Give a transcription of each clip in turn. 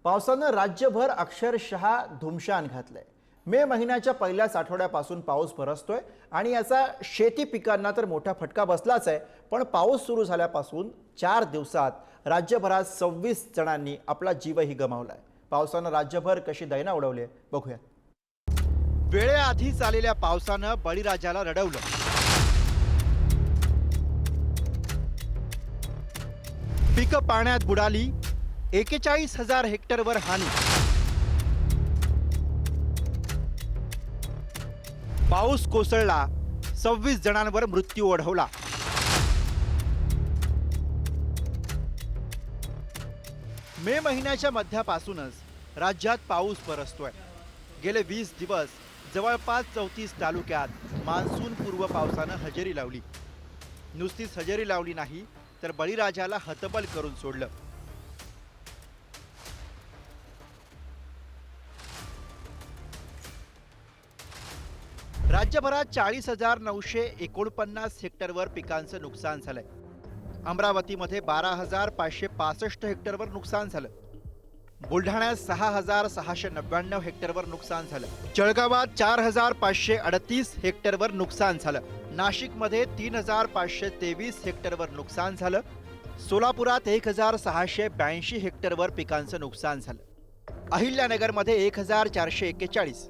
पावसानं राज्यभर अक्षरशः धुमशान घातलंय। मे महिन्याच्या पहिल्याच आठवड्यापासून पाऊस बरसतोय आणि याचा शेती पिकांना तर मोठा फटका बसलाच आहे। पण पाऊस सुरू झाल्यापासून 4 दिवसात राज्यभरात 26 जणांनी आपला जीवही गमावलाय। पावसानं राज्यभर कशी दैना उडवली बघूया। वेळेआधीच आलेल्या पावसानं बळीराजाला रडवलं। पिकं पाण्यात बुडाली, 41,000 हेक्टरवर हानी। पाऊस कोसळला, 26 जणांवर मृत्यू ओढवला। मे महिन्याच्या मध्यापासूनच राज्यात पाऊस बरसतोय। गेले 20 दिवस जवळपास 34 तालुक्यात मान्सून पूर्व पावसानं हजेरी लावली। नुसतीच हजेरी लावली नाही तर बळीराजाला हतबल करून सोडलं। राज्यभरात 40,949 हेक्टरवर पिकांचं नुकसान झालंय। अमरावतीमध्ये 12,565 हेक्टरवर नुकसान झालं। बुलढाण्यात 6,699 हेक्टरवर नुकसान झालं। जळगावात 4,538 हेक्टरवर नुकसान झालं। नाशिकमध्ये 3,523 हेक्टरवर नुकसान झालं। सोलापुरात 1,682 हेक्टरवर पिकांचं नुकसान झालं। अहिल्यानगरमध्ये 1,441,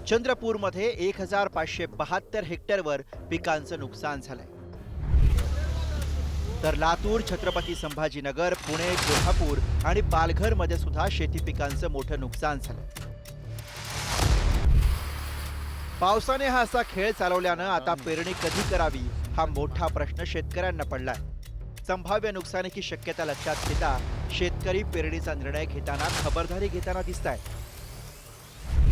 चंद्रपूरमध्ये 1,572 हेक्टरवर पिकांचं नुकसान झालंय। तर लातूर, छत्रपती संभाजीनगर, पुणे, कोल्हापूर आणि पालघरमध्ये सुद्धा शेती पिकांचं मोठं नुकसान झालंय। पावसाने हा असा खेळ चालवल्यानं आता पेरणी कधी करावी हा मोठा प्रश्न शेतकऱ्यांना पडलाय। संभाव्य नुकसानीची शक्यता लक्षात घेता शेतकरी पेरणीचा निर्णय घेताना खबरदारी घेताना दिसतायत।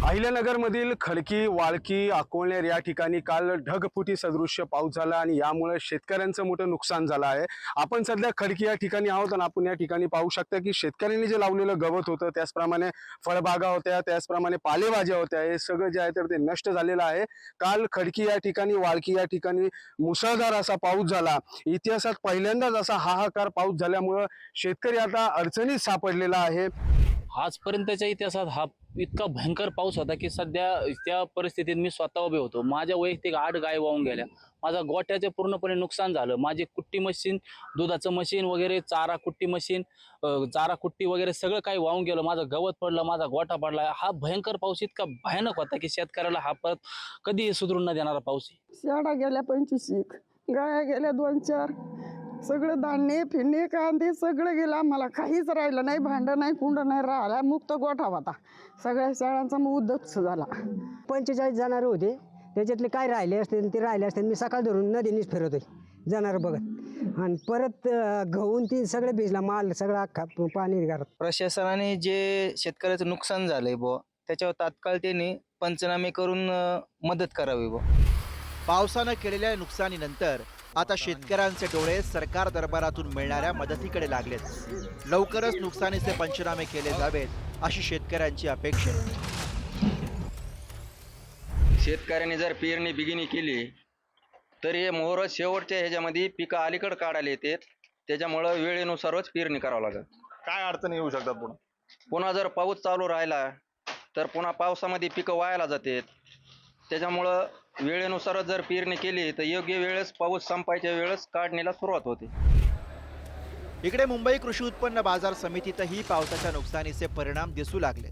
अहिल्यानगर मधील खडकी, वाळकी, अकोळनेर या ठिकाणी काल ढगफुटी सदृश्य पाऊस झाला आणि यामुळे शेतकऱ्यांचं मोठं नुकसान झालं आहे। आपण सध्या खडकी या ठिकाणी आहोत आणि आपण या ठिकाणी पाहू शकता की शेतकऱ्यांनी जे लावलेलं गवत होतं, त्याचप्रमाणे फळबागा होत्या, त्याचप्रमाणे पालेभाज्या होत्या, हे सगळं जे आहे तर ते नष्ट झालेलं आहे। काल खडकी या ठिकाणी, वाळकी या ठिकाणी मुसळधार असा पाऊस झाला। इतिहासात पहिल्यांदाच असा हाहाकार पाऊस झाल्यामुळे शेतकरी आता अडचणीत सापडलेला आहे। आजपर्यंतच्या इतिहासात हा इतका भयंकर पाऊस होता की सध्या त्या परिस्थितीत मी स्वतः उभे होतो। माझ्या वैयक्तिक 8 गाय वाहून गेल्या। माझा गोठ्याचे पूर्णपणे नुकसान झालं। माझी कुट्टी मशीन, दुधाचं मशीन वगैरे, चारा कुट्टी मशीन, चारा कुट्टी वगैरे सगळं काही वाहून गेलं। माझं गवत पडलं, माझा गोठा पडला। हा भयंकर पाऊस इतका भयानक होता की शेतकऱ्याला हा परत कधी सुधरून न देणारा पाऊस आहे। शेळ्या गेल्या 25, गाया गेल्या 2-4, सगळं धान्य फिरणे कांदे सगळं गेलं। आम्हाला काहीच राहिलं नाही, भांडं नाही, कुंड नाही, राहिला मुक्त गोठा होता। सगळ्या शाळांचा मग उद्ध्वस्त झाला। 45 जनावर होते, त्याच्यातले काय राहिले असते ते राहिले असते। मी सकाळ धरून नदीनेच फिरतोय जनावर बघत, आणि परत गहून ती सगळे भिजला माल सगळा अख्खा पाणी घरात। प्रशासनाने जे शेतकऱ्याचं नुकसान झालंय बुवा, त्याच्यावर तात्काळ त्यांनी पंचनामे करून मदत करावी बुवा। पावसानं केलेल्या नुकसानीनंतर आता शेतकऱ्यांचे डोळे सरकार दरबारातून मिळणाऱ्या मदतीकडे लागलेत। लवकरच नुकसानीचे पंचनामे केले जावेत अशी शेतकऱ्यांची अपेक्षा आहे। शेतकऱ्यांनी जर पेरणी बिगिनी केली तर हे मोहर शेवटच्या ह्याच्यामध्ये पिकं अलीकडे काढायला येतात, त्याच्यामुळं वेळेनुसारच पेरणी करावं लागेल। काय अडचणी येऊ शकतात पुन्हा जर पाऊस चालू राहिला तर पुन्हा पावसामध्ये पिकं वायाला जातात। त्याच्यामुळं वेळेनुसारच जर पेरणी केली तर योग्य वेळेस पाऊस संपायच्या वेळेस काढणीला सुरुवात होते। इकडे मुंबई कृषी उत्पन्न बाजार समितीतही पावसाच्या नुकसानीचे परिणाम दिसू लागलेत।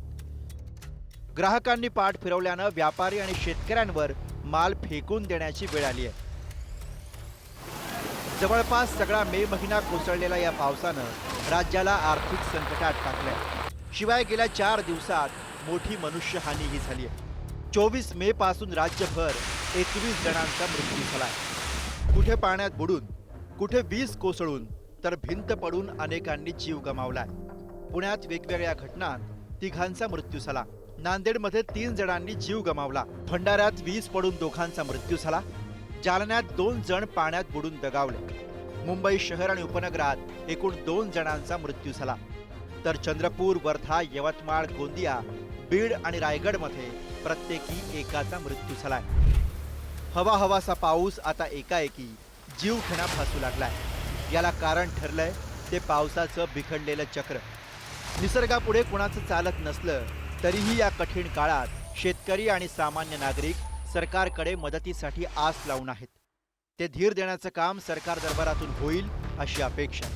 ग्राहकांनी पाठ फिरवल्यानं व्यापारी आणि शेतकऱ्यांवर माल फेकून देण्याची वेळ आली आहे। जवळपास सगळा मे महिना कोसळलेला या पावसानं राज्याला आर्थिक संकटात टाकलंय। शिवाय गेल्या 4 दिवसात मोठी मनुष्यहानीही झाली आहे। 24 मे पासून राज्यभर 21 जणांचा मृत्यू झालाय। कुठे पाण्यात बुडून, कुठे वीज कोसळून तर भिंत पडून अनेकांनी जीव गमावलाय। पुण्यात वेगवेगळ्या घटनांत 3घांचा मृत्यू झाला। नांदेडमध्ये 3 जणांनी जीव गमावला। भंडाऱ्यात वीज पडून 2घांचा मृत्यू झाला। जालन्यात 2 जण पाण्यात बुडून दगावले। मुंबई शहर आणि उपनगरात एकूण 2 जणांचा मृत्यू झाला। तर चंद्रपूर, वर्धा, यवतमाळ, गोंदिया, बीड आणि रायगडमध्ये प्रत्येकी एकाचा मृत्यू झालाय। हवा हवासा पाऊस आता एकाएकी जीवघेणा भासू लागलाय। याला कारण ठरलंय ते पावसाचं बिखडलेलं चक्र। निसर्गापुढे कुणाचं चालत नसलं तरीही या कठीण काळात शेतकरी आणि सामान्य नागरिक सरकारकडे मदतीसाठी आस लावून आहेत. ते धीर देण्याचं काम सरकार दरबारातून होईल अशी अपेक्षा.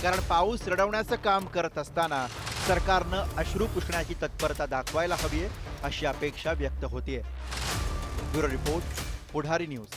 कारण पाऊस रडवण्याचं काम करत असताना सरकारनं अश्रू पुसण्याची तत्परता दाखवायला हवी आहे अशी अपेक्षा व्यक्त होतीये. ब्युरो रिपोर्ट, पुढारी न्यूज.